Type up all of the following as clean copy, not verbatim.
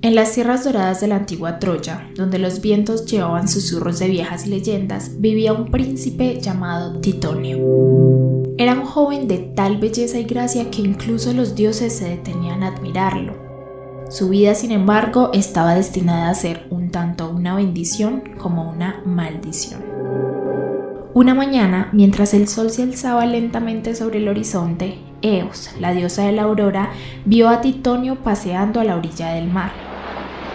En las tierras doradas de la antigua Troya, donde los vientos llevaban susurros de viejas leyendas, vivía un príncipe llamado Titonio. Era un joven de tal belleza y gracia que incluso los dioses se detenían a admirarlo. Su vida, sin embargo, estaba destinada a ser un tanto una bendición como una maldición. Una mañana, mientras el sol se alzaba lentamente sobre el horizonte, Eos, la diosa de la aurora, vio a Titonio paseando a la orilla del mar.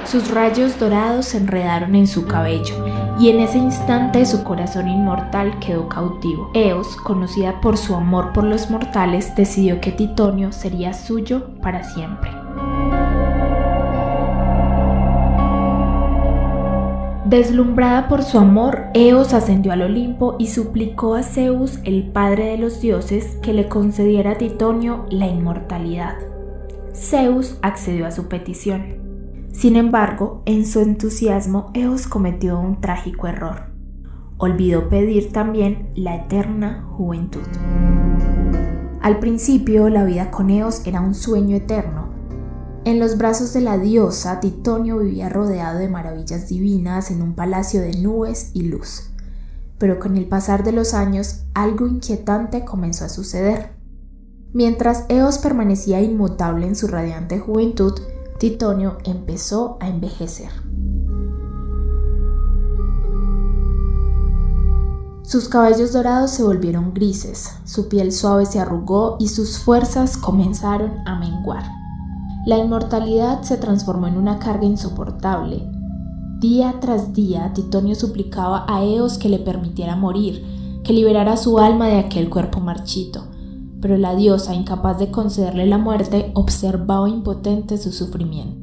Sus rayos dorados se enredaron en su cabello y en ese instante su corazón inmortal quedó cautivo. Eos, conocida por su amor por los mortales, decidió que Titonio sería suyo para siempre. Deslumbrada por su amor, Eos ascendió al Olimpo y suplicó a Zeus, el padre de los dioses, que le concediera a Titonio la inmortalidad. Zeus accedió a su petición. Sin embargo, en su entusiasmo, Eos cometió un trágico error. Olvidó pedir también la eterna juventud. Al principio, la vida con Eos era un sueño eterno. En los brazos de la diosa, Titonio vivía rodeado de maravillas divinas en un palacio de nubes y luz. Pero con el pasar de los años, algo inquietante comenzó a suceder. Mientras Eos permanecía inmutable en su radiante juventud, Titonio empezó a envejecer. Sus cabellos dorados se volvieron grises, su piel suave se arrugó y sus fuerzas comenzaron a menguar. La inmortalidad se transformó en una carga insoportable. Día tras día, Titonio suplicaba a Eos que le permitiera morir, que liberara su alma de aquel cuerpo marchito. Pero la diosa, incapaz de concederle la muerte, observaba impotente su sufrimiento.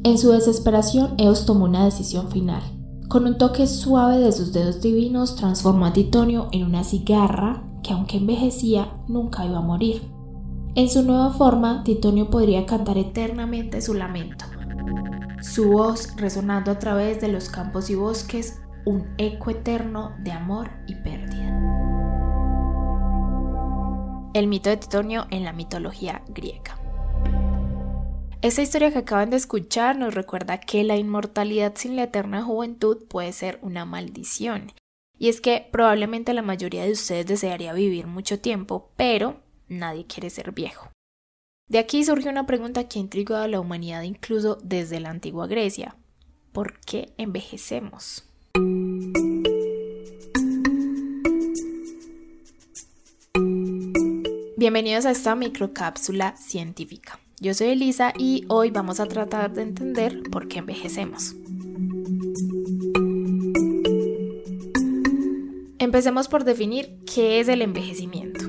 En su desesperación, Eos tomó una decisión final. Con un toque suave de sus dedos divinos, transformó a Titonio en una cigarra que, aunque envejecía, nunca iba a morir. En su nueva forma, Titonio podría cantar eternamente su lamento. Su voz resonando a través de los campos y bosques, un eco eterno de amor y pérdida. El mito de Titonio en la mitología griega. Esta historia que acaban de escuchar nos recuerda que la inmortalidad sin la eterna juventud puede ser una maldición. Y es que probablemente la mayoría de ustedes desearía vivir mucho tiempo, pero nadie quiere ser viejo. De aquí surge una pregunta que ha intrigado a la humanidad incluso desde la antigua Grecia. ¿Por qué envejecemos? Bienvenidos a esta microcápsula científica. Yo soy Elisa y hoy vamos a tratar de entender por qué envejecemos. Empecemos por definir qué es el envejecimiento.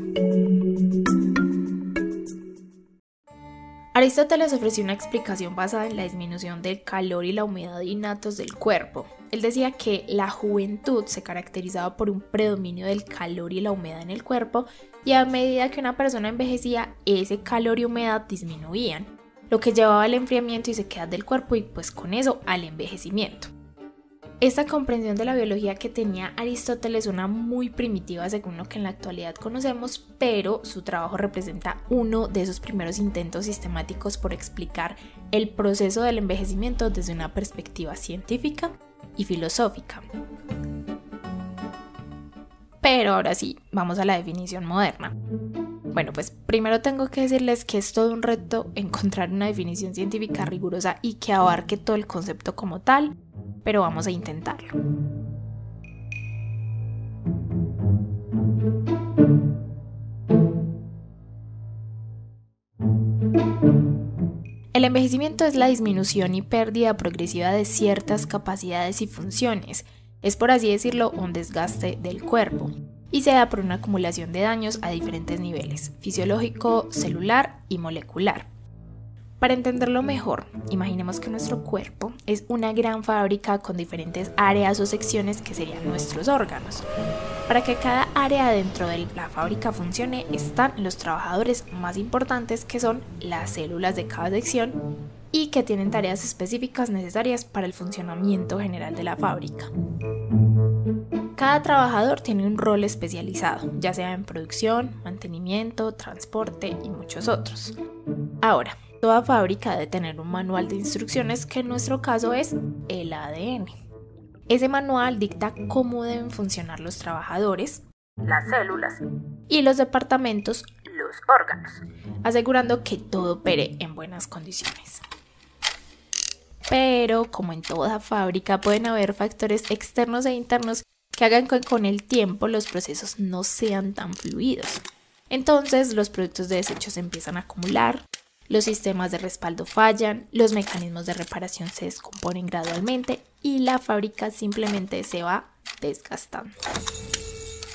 Aristóteles ofreció una explicación basada en la disminución del calor y la humedad innatos del cuerpo. Él decía que la juventud se caracterizaba por un predominio del calor y la humedad en el cuerpo, y a medida que una persona envejecía, ese calor y humedad disminuían, lo que llevaba al enfriamiento y sequedad del cuerpo y pues con eso al envejecimiento. Esta comprensión de la biología que tenía Aristóteles era muy primitiva según lo que en la actualidad conocemos, pero su trabajo representa uno de esos primeros intentos sistemáticos por explicar el proceso del envejecimiento desde una perspectiva científica y filosófica. Pero ahora sí, vamos a la definición moderna. Bueno, pues primero tengo que decirles que es todo un reto encontrar una definición científica rigurosa y que abarque todo el concepto como tal, pero vamos a intentarlo. El envejecimiento es la disminución y pérdida progresiva de ciertas capacidades y funciones. Es, por así decirlo, un desgaste del cuerpo y se da por una acumulación de daños a diferentes niveles, fisiológico, celular y molecular. Para entenderlo mejor, imaginemos que nuestro cuerpo es una gran fábrica con diferentes áreas o secciones que serían nuestros órganos. Para que cada área dentro de la fábrica funcione, están los trabajadores más importantes, que son las células de cada sección y que tienen tareas específicas necesarias para el funcionamiento general de la fábrica. Cada trabajador tiene un rol especializado, ya sea en producción, mantenimiento, transporte y muchos otros. Ahora, Toda fábrica debe tener un manual de instrucciones, que en nuestro caso es el ADN. Ese manual dicta cómo deben funcionar los trabajadores, las células y los departamentos, los órganos, asegurando que todo opere en buenas condiciones. Pero, como en toda fábrica, pueden haber factores externos e internos que hagan que con el tiempo los procesos no sean tan fluidos. Entonces, los productos de desecho se empiezan a acumular, los sistemas de respaldo fallan, los mecanismos de reparación se descomponen gradualmente y la fábrica simplemente se va desgastando.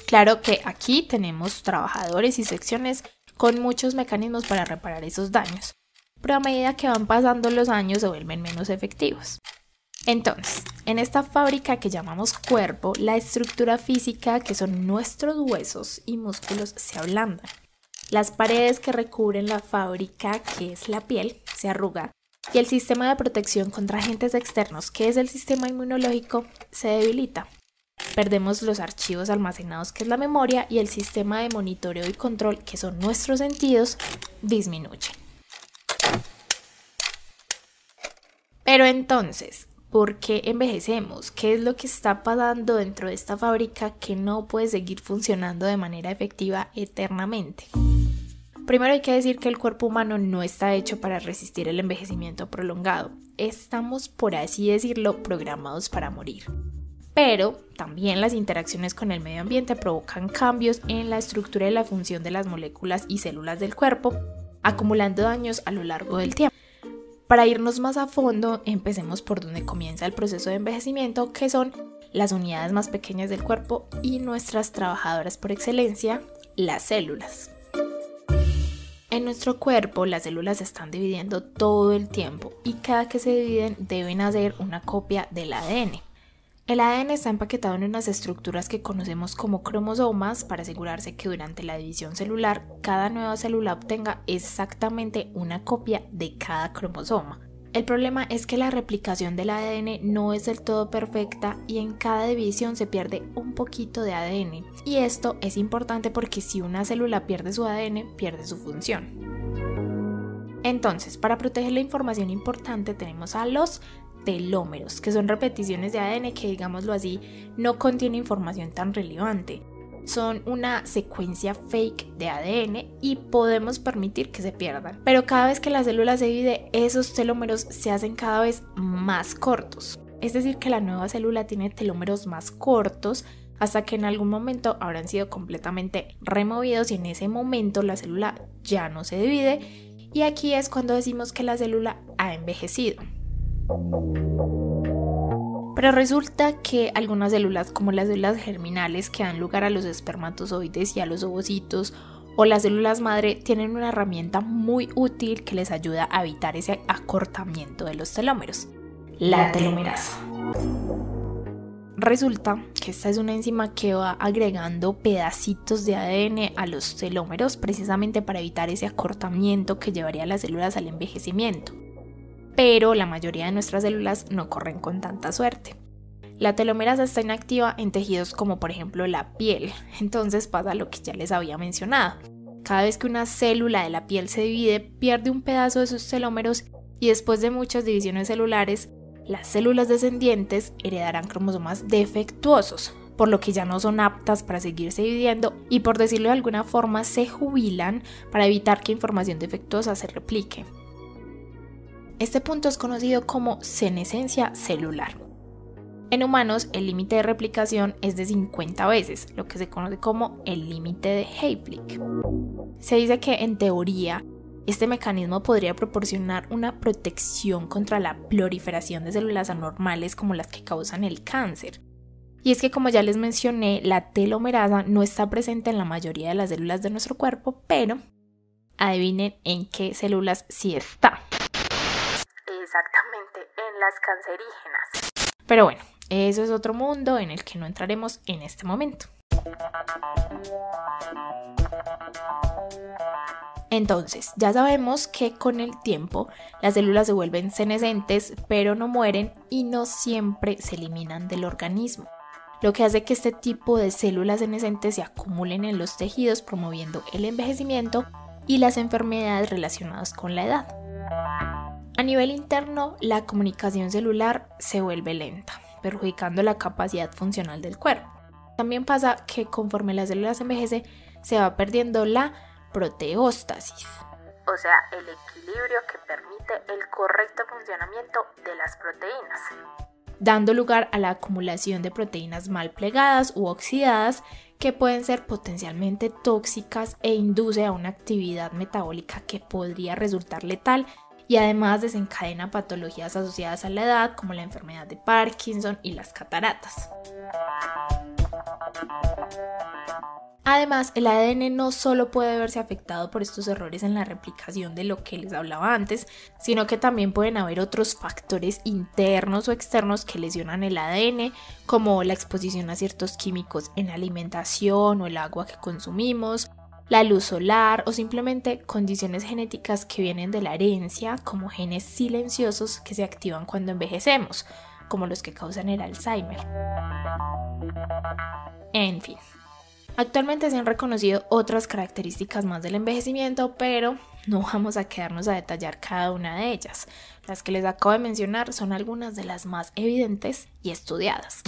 Claro que aquí tenemos trabajadores y secciones con muchos mecanismos para reparar esos daños, pero a medida que van pasando los años se vuelven menos efectivos. Entonces, en esta fábrica que llamamos cuerpo, la estructura física, que son nuestros huesos y músculos, se ablandan. Las paredes que recubren la fábrica, que es la piel, se arruga y el sistema de protección contra agentes externos, que es el sistema inmunológico, se debilita. Perdemos los archivos almacenados, que es la memoria, y el sistema de monitoreo y control, que son nuestros sentidos, disminuye. Pero entonces, ¿por qué envejecemos? ¿Qué es lo que está pasando dentro de esta fábrica que no puede seguir funcionando de manera efectiva eternamente? Primero hay que decir que el cuerpo humano no está hecho para resistir el envejecimiento prolongado. Estamos, por así decirlo, programados para morir. Pero también las interacciones con el medio ambiente provocan cambios en la estructura y la función de las moléculas y células del cuerpo, acumulando daños a lo largo del tiempo. Para irnos más a fondo, empecemos por donde comienza el proceso de envejecimiento, que son las unidades más pequeñas del cuerpo y nuestras trabajadoras por excelencia, las células. En nuestro cuerpo, las células se están dividiendo todo el tiempo y cada que se dividen deben hacer una copia del ADN. El ADN está empaquetado en unas estructuras que conocemos como cromosomas para asegurarse que durante la división celular cada nueva célula obtenga exactamente una copia de cada cromosoma. El problema es que la replicación del ADN no es del todo perfecta y en cada división se pierde un poquito de ADN. Y esto es importante porque si una célula pierde su ADN, pierde su función. Entonces, para proteger la información importante tenemos a los telómeros, que son repeticiones de ADN que, digámoslo así, no contiene información tan relevante. Son una secuencia fake de ADN y podemos permitir que se pierdan. Pero cada vez que la célula se divide, esos telómeros se hacen cada vez más cortos. Es decir, que la nueva célula tiene telómeros más cortos hasta que en algún momento habrán sido completamente removidos y en ese momento la célula ya no se divide. Y aquí es cuando decimos que la célula ha envejecido. Pero resulta que algunas células, como las células germinales que dan lugar a los espermatozoides y a los ovocitos, o las células madre, tienen una herramienta muy útil que les ayuda a evitar ese acortamiento de los telómeros: la telomerasa. Resulta que esta es una enzima que va agregando pedacitos de ADN a los telómeros precisamente para evitar ese acortamiento que llevaría a las células al envejecimiento. Pero la mayoría de nuestras células no corren con tanta suerte. La telomerasa está inactiva en tejidos como por ejemplo la piel, entonces pasa lo que ya les había mencionado. Cada vez que una célula de la piel se divide, pierde un pedazo de sus telómeros y después de muchas divisiones celulares, las células descendientes heredarán cromosomas defectuosos, por lo que ya no son aptas para seguirse dividiendo y, por decirlo de alguna forma, se jubilan para evitar que información defectuosa se replique. Este punto es conocido como senescencia celular. En humanos, el límite de replicación es de 50 veces, lo que se conoce como el límite de Hayflick. Se dice que, en teoría, este mecanismo podría proporcionar una protección contra la proliferación de células anormales como las que causan el cáncer. Y es que, como ya les mencioné, la telomerasa no está presente en la mayoría de las células de nuestro cuerpo, pero adivinen en qué células sí está. Exactamente, en las cancerígenas. Pero bueno, eso es otro mundo en el que no entraremos en este momento. Entonces, ya sabemos que con el tiempo las células se vuelven senescentes, pero no mueren y no siempre se eliminan del organismo, lo que hace que este tipo de células senescentes se acumulen en los tejidos, promoviendo el envejecimiento y las enfermedades relacionadas con la edad. A nivel interno, la comunicación celular se vuelve lenta, perjudicando la capacidad funcional del cuerpo. También pasa que conforme las células envejecen, se va perdiendo la proteóstasis, o sea, el equilibrio que permite el correcto funcionamiento de las proteínas, dando lugar a la acumulación de proteínas mal plegadas u oxidadas que pueden ser potencialmente tóxicas e induce a una actividad metabólica que podría resultar letal y además desencadena patologías asociadas a la edad como la enfermedad de Parkinson y las cataratas. Además, el ADN no solo puede verse afectado por estos errores en la replicación de lo que les hablaba antes, sino que también pueden haber otros factores internos o externos que lesionan el ADN, como la exposición a ciertos químicos en la alimentación o el agua que consumimos, la luz solar o simplemente condiciones genéticas que vienen de la herencia, como genes silenciosos que se activan cuando envejecemos, como los que causan el Alzheimer. En fin. Actualmente se han reconocido otras características más del envejecimiento, pero no vamos a quedarnos a detallar cada una de ellas. Las que les acabo de mencionar son algunas de las más evidentes y estudiadas.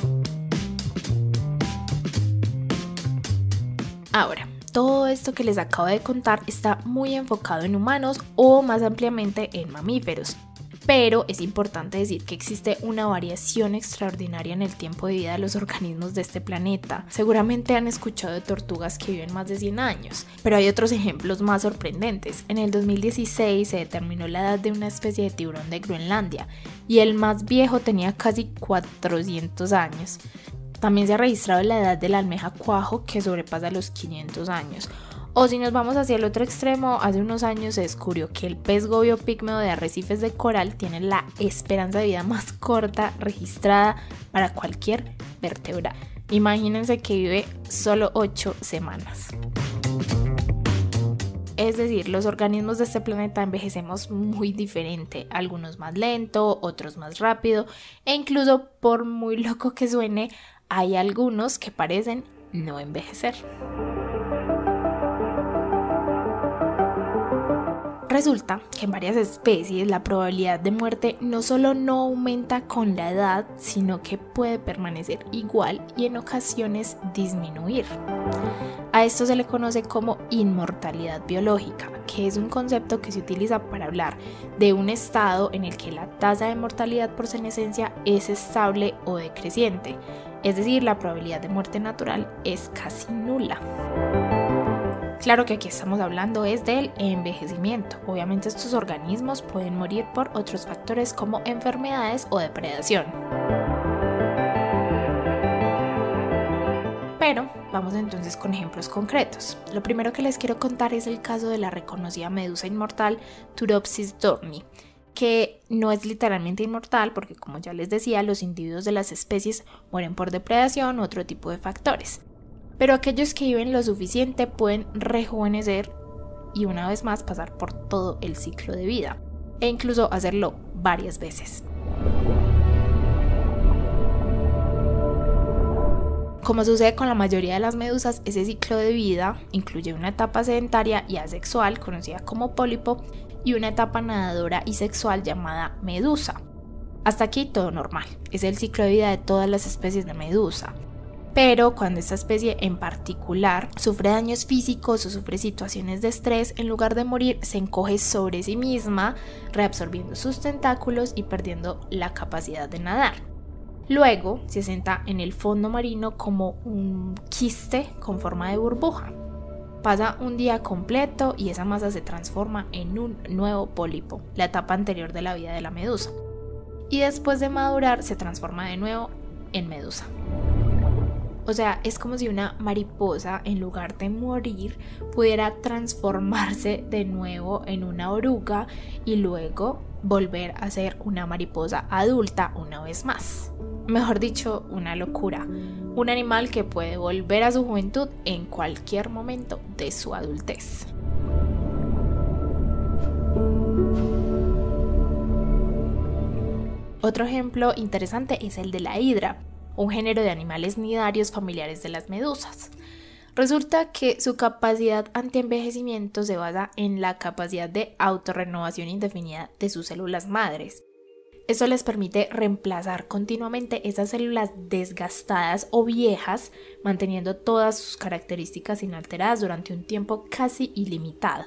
Ahora, todo esto que les acabo de contar está muy enfocado en humanos o más ampliamente en mamíferos. Pero es importante decir que existe una variación extraordinaria en el tiempo de vida de los organismos de este planeta. Seguramente han escuchado de tortugas que viven más de 100 años, pero hay otros ejemplos más sorprendentes. En el 2016 se determinó la edad de una especie de tiburón de Groenlandia y el más viejo tenía casi 400 años. También se ha registrado la edad de la almeja cuajo que sobrepasa los 500 años. O si nos vamos hacia el otro extremo, hace unos años se descubrió que el pez gobio pígmeo de arrecifes de coral tiene la esperanza de vida más corta registrada para cualquier vertebrado. Imagínense que vive solo 8 semanas. Es decir, los organismos de este planeta envejecemos muy diferente, algunos más lento, otros más rápido, e incluso por muy loco que suene, hay algunos que parecen no envejecer. Resulta que en varias especies la probabilidad de muerte no solo no aumenta con la edad, sino que puede permanecer igual y en ocasiones disminuir. A esto se le conoce como inmortalidad biológica, que es un concepto que se utiliza para hablar de un estado en el que la tasa de mortalidad por senescencia es estable o decreciente, es decir, la probabilidad de muerte natural es casi nula. Claro que aquí estamos hablando es del envejecimiento. Obviamente estos organismos pueden morir por otros factores como enfermedades o depredación. Pero vamos entonces con ejemplos concretos. Lo primero que les quiero contar es el caso de la reconocida medusa inmortal Turopsis dohrnii, que no es literalmente inmortal porque, como ya les decía, los individuos de las especies mueren por depredación u otro tipo de factores. Pero aquellos que viven lo suficiente pueden rejuvenecer y una vez más pasar por todo el ciclo de vida, e incluso hacerlo varias veces. Como sucede con la mayoría de las medusas, ese ciclo de vida incluye una etapa sedentaria y asexual conocida como pólipo y una etapa nadadora y sexual llamada medusa. Hasta aquí todo normal, es el ciclo de vida de todas las especies de medusa. Pero cuando esta especie en particular sufre daños físicos o sufre situaciones de estrés, en lugar de morir se encoge sobre sí misma, reabsorbiendo sus tentáculos y perdiendo la capacidad de nadar. Luego se asienta en el fondo marino como un quiste con forma de burbuja. Pasa un día completo y esa masa se transforma en un nuevo pólipo, la etapa anterior de la vida de la medusa. Y después de madurar se transforma de nuevo en medusa. O sea, es como si una mariposa, en lugar de morir, pudiera transformarse de nuevo en una oruga y luego volver a ser una mariposa adulta una vez más. Mejor dicho, una locura. Un animal que puede volver a su juventud en cualquier momento de su adultez. Otro ejemplo interesante es el de la hidra, un género de animales nidarios familiares de las medusas. Resulta que su capacidad antienvejecimiento se basa en la capacidad de autorrenovación indefinida de sus células madres. Esto les permite reemplazar continuamente esas células desgastadas o viejas, manteniendo todas sus características inalteradas durante un tiempo casi ilimitado.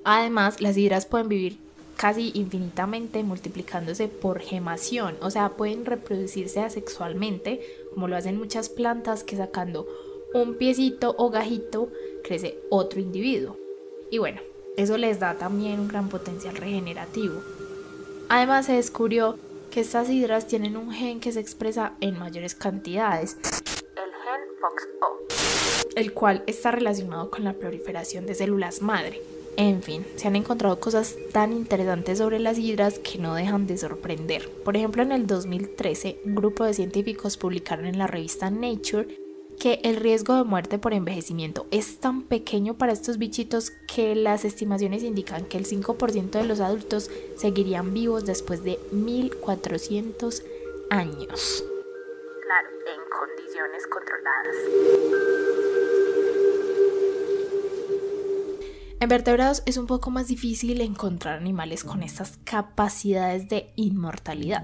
Además, las hidras pueden vivir casi infinitamente multiplicándose por gemación, o sea, pueden reproducirse asexualmente, como lo hacen muchas plantas, que sacando un piecito o gajito crece otro individuo. Y bueno, eso les da también un gran potencial regenerativo. Además, se descubrió que estas hidras tienen un gen que se expresa en mayores cantidades, el gen FOXO, el cual está relacionado con la proliferación de células madre. En fin, se han encontrado cosas tan interesantes sobre las hidras que no dejan de sorprender. Por ejemplo, en el 2013, un grupo de científicos publicaron en la revista Nature que el riesgo de muerte por envejecimiento es tan pequeño para estos bichitos que las estimaciones indican que el 5% de los adultos seguirían vivos después de 1400 años. Claro, en condiciones controladas. En vertebrados es un poco más difícil encontrar animales con estas capacidades de inmortalidad,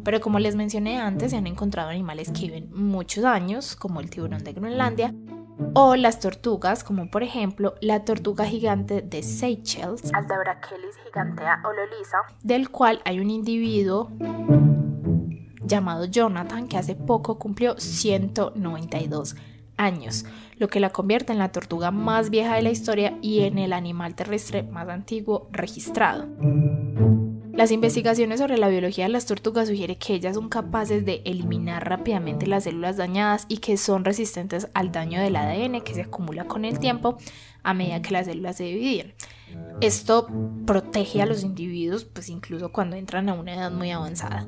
pero como les mencioné antes, se han encontrado animales que viven muchos años, como el tiburón de Groenlandia, o las tortugas, como por ejemplo la tortuga gigante de Seychelles, Aldebracheliis gigantea ololisa, del cual hay un individuo llamado Jonathan que hace poco cumplió 192 años, lo que la convierte en la tortuga más vieja de la historia y en el animal terrestre más antiguo registrado. Las investigaciones sobre la biología de las tortugas sugieren que ellas son capaces de eliminar rápidamente las células dañadas y que son resistentes al daño del ADN que se acumula con el tiempo a medida que las células se dividen. Esto protege a los individuos, pues incluso cuando entran a una edad muy avanzada.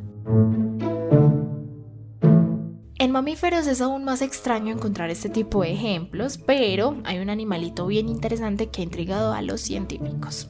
En mamíferos es aún más extraño encontrar este tipo de ejemplos, pero hay un animalito bien interesante que ha intrigado a los científicos.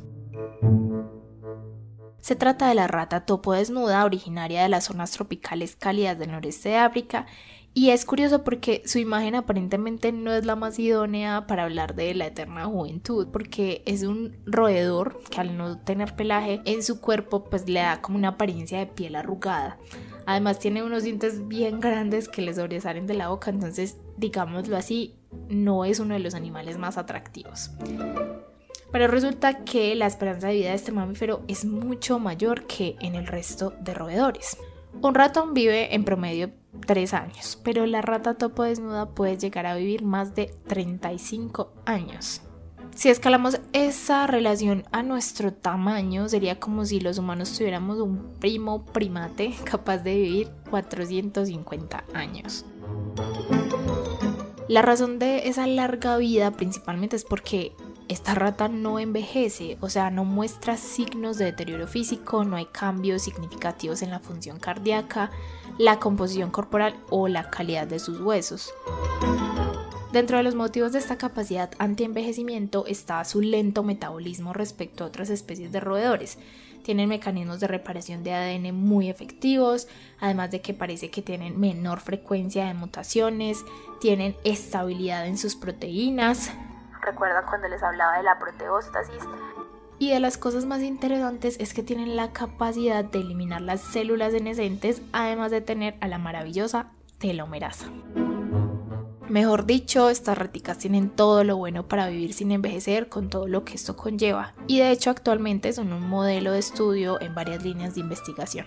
Se trata de la rata topo desnuda, originaria de las zonas tropicales cálidas del noreste de África, y es curioso porque su imagen aparentemente no es la más idónea para hablar de la eterna juventud, porque es un roedor que al no tener pelaje en su cuerpo pues le da como una apariencia de piel arrugada. Además tiene unos dientes bien grandes que le sobresalen de la boca, entonces digámoslo así, no es uno de los animales más atractivos. Pero resulta que la esperanza de vida de este mamífero es mucho mayor que en el resto de roedores. Un ratón vive en promedio 3 años, pero la rata topo desnuda puede llegar a vivir más de 35 años. Si escalamos esa relación a nuestro tamaño, sería como si los humanos tuviéramos un primo primate capaz de vivir 450 años. La razón de esa larga vida principalmente es porque esta rata no envejece, o sea, no muestra signos de deterioro físico, no hay cambios significativos en la función cardíaca, la composición corporal o la calidad de sus huesos. Dentro de los motivos de esta capacidad antienvejecimiento está su lento metabolismo respecto a otras especies de roedores. Tienen mecanismos de reparación de ADN muy efectivos, además de que parece que tienen menor frecuencia de mutaciones, tienen estabilidad en sus proteínas. ¿Recuerdan cuando les hablaba de la proteóstasis? Y de las cosas más interesantes es que tienen la capacidad de eliminar las células senescentes, además de tener a la maravillosa telomerasa. Mejor dicho, estas raticas tienen todo lo bueno para vivir sin envejecer, con todo lo que esto conlleva, y de hecho actualmente son un modelo de estudio en varias líneas de investigación.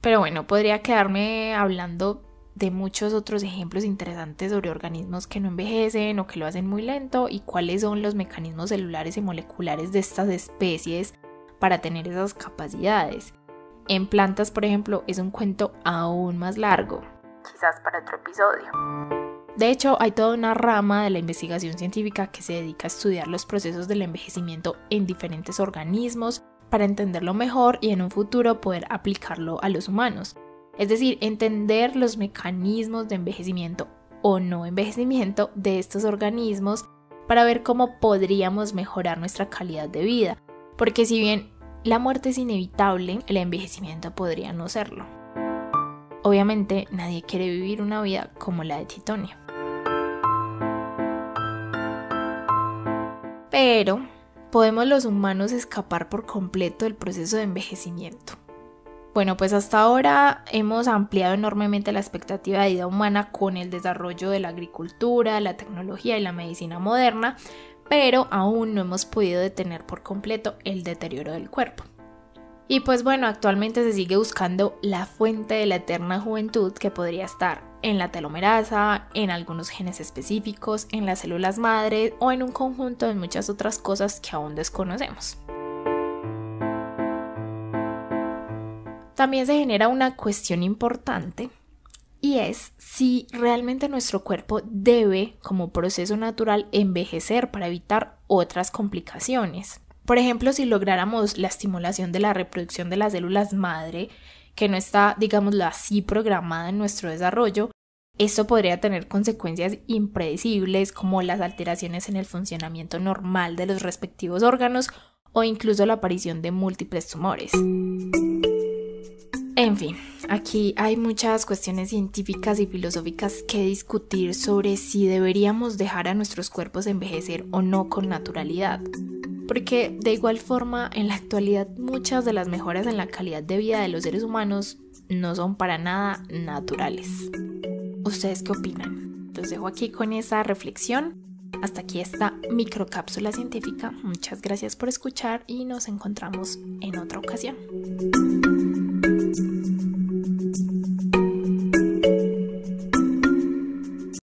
Pero bueno, podría quedarme hablando de muchos otros ejemplos interesantes sobre organismos que no envejecen o que lo hacen muy lento y cuáles son los mecanismos celulares y moleculares de estas especies para tener esas capacidades. En plantas, por ejemplo, es un cuento aún más largo. Quizás para otro episodio. De hecho, hay toda una rama de la investigación científica que se dedica a estudiar los procesos del envejecimiento en diferentes organismos para entenderlo mejor y en un futuro poder aplicarlo a los humanos. Es decir, entender los mecanismos de envejecimiento o no envejecimiento de estos organismos para ver cómo podríamos mejorar nuestra calidad de vida. Porque si bien la muerte es inevitable, el envejecimiento podría no serlo. Obviamente nadie quiere vivir una vida como la de Titonio. Pero ¿podemos los humanos escapar por completo del proceso de envejecimiento? Bueno, pues hasta ahora hemos ampliado enormemente la expectativa de vida humana con el desarrollo de la agricultura, la tecnología y la medicina moderna, pero aún no hemos podido detener por completo el deterioro del cuerpo. Y pues bueno, actualmente se sigue buscando la fuente de la eterna juventud, que podría estar en la telomerasa, en algunos genes específicos, en las células madre o en un conjunto de muchas otras cosas que aún desconocemos. También se genera una cuestión importante, y es si realmente nuestro cuerpo debe, como proceso natural, envejecer para evitar otras complicaciones. Por ejemplo, si lográramos la estimulación de la reproducción de las células madre, que no está, digámoslo así, programada en nuestro desarrollo, esto podría tener consecuencias impredecibles como las alteraciones en el funcionamiento normal de los respectivos órganos o incluso la aparición de múltiples tumores. En fin, aquí hay muchas cuestiones científicas y filosóficas que discutir sobre si deberíamos dejar a nuestros cuerpos envejecer o no con naturalidad. Porque de igual forma, en la actualidad muchas de las mejoras en la calidad de vida de los seres humanos no son para nada naturales. ¿Ustedes qué opinan? Los dejo aquí con esa reflexión. Hasta aquí esta microcápsula científica. Muchas gracias por escuchar y nos encontramos en otra ocasión.